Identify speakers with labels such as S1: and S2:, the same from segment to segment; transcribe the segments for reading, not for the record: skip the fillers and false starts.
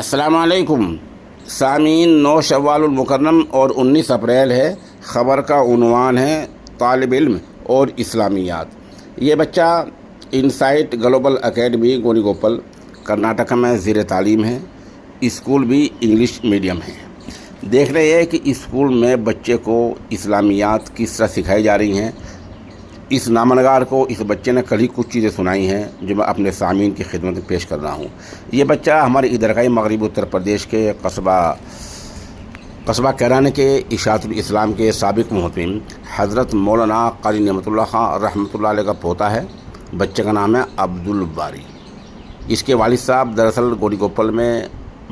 S1: अस्सलामुअलैकुम सामीन। 9 शव्वालुल मुकर्रम और 19 अप्रैल है। ख़बर का उन्वान है तालिब इल्म और इस्लामियात। ये बच्चा इनसाइट ग्लोबल एकेडमी गोनीगोपाल कर्नाटक में ज़ेर तालीम है। स्कूल भी इंग्लिश मीडियम है। देख रहे हैं कि स्कूल में बच्चे को इस्लामियात किस तरह सिखाई जा रही हैं। इस नामनगार को इस बच्चे ने कल ही कुछ चीज़ें सुनाई हैं जो मैं अपने सामीन की खिदमत में पेश कर रहा हूँ। ये बच्चा हमारे इदरकाई मगरबी उत्तर प्रदेश के कस्बा कैरान के इशाअतुल इस्लाम के साबिक मुहतमिम हज़रत मौलाना कारी नेमतुल्लाह खां रहमतुल्लाह अलैह का पोता है। बच्चे का नाम है अब्दुल बारी। इसके वालिद साहब दरअसल गोनीगोपाल में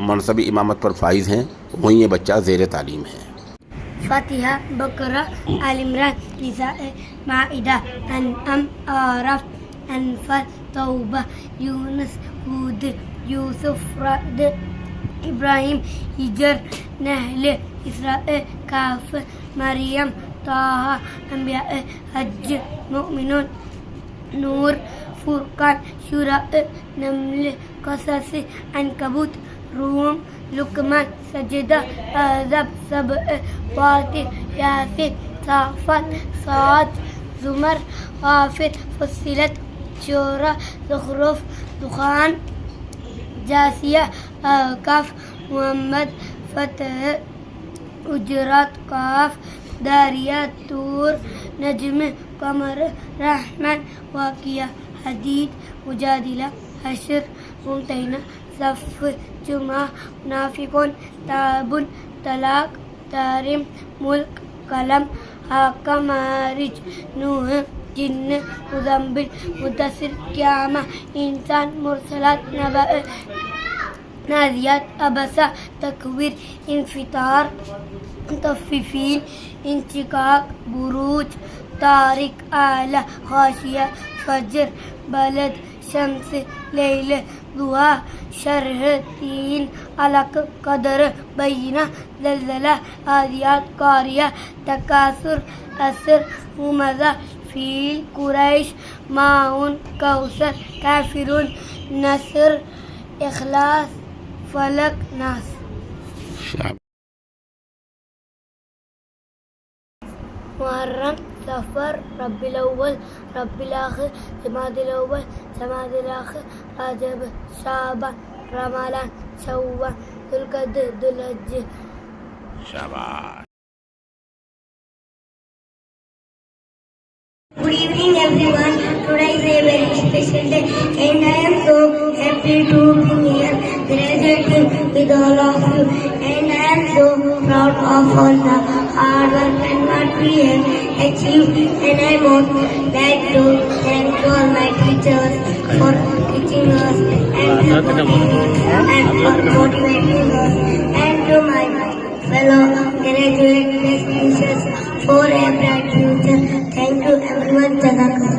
S1: मनसबी इमामत पर फाइज हैं। वहीं ये बच्चा ज़ेर तालीम है।
S2: फातिहा, बकरा, आल इमरान, निसा, माइदा, अनअम, आराफ, अनफाल, तौबा, यूनुस, हूद, यूसुफ, रअद, इब्राहिम, हिजर, नहल, इसराए, काफ, मरियम, ताहा, अंबिया, हज, मुमिनून, नूर, फुरकान, शुरा, नमल, कसस, अनकबूत, रूम, लुकमान, सजदा, अहज़ाब, सब, फातिर, यासीन, साफ़ात, साद, ज़ुमर, गाफ़िर, फुस्सिलत, शूरा, ज़ुख़रुफ़, दुख़ान, जासिया, अहक़ाफ़, मुहम्मद, फ़तह, हुजरात, काफ़, दारियात, तूर, नज्म, क़मर, रहमान, वाक़िया, हदीद, मुजादिला, हश्र, मुम्तहिना, सफ़, जुमा, मुनाफ़िक़ून, ताबुन, तलाक़, तारिम, मुल्क, कलम, हाक़ा, मारिज, नूह, जिन्न, मुज़म्मिल, मुद्दस्सिर, क़ियामा, इंसान, मुरसलात, नबअ, नाज़ियात, अबसा, तकवीर, इंफ़ितार, मुतफ़्फ़िफ़ीन, इंशिक़ाक़, बुरूज, तारिक, आला, ग़ाशिया, फ़ज्र, बलद, शम्स, लैल, दुहा, शरह, तीन, अलक, कदर, बैना, ज़लज़ला, आदियात, कारिया, तकासुर, असर, हुमज़ा, फ़ील, कुरैश, माउन, कौसर, काफ़िरून, नसर, इख़लास, फलक, नास। मुहर्रम, सफ़र, रब्बिल अव्वल, रब्बिल आखिर, जमादिल अव्वल, जमादिल आखिर, रजब, शाबान, रमज़ान, शव्वाल, ज़ुल्क़अदा, ज़ुल्हज्जा।
S1: शाबाश।
S2: Good evening everyone. Today is a very special day and I am so happy to be here graduating with all of you, and I am so proud of all the hard work and what we have achieved, and I would like to thank all my teachers for teaching us and for motivating us, and to my fellow graduate teachers for a bright future. Thank you everyone. Jazakallah.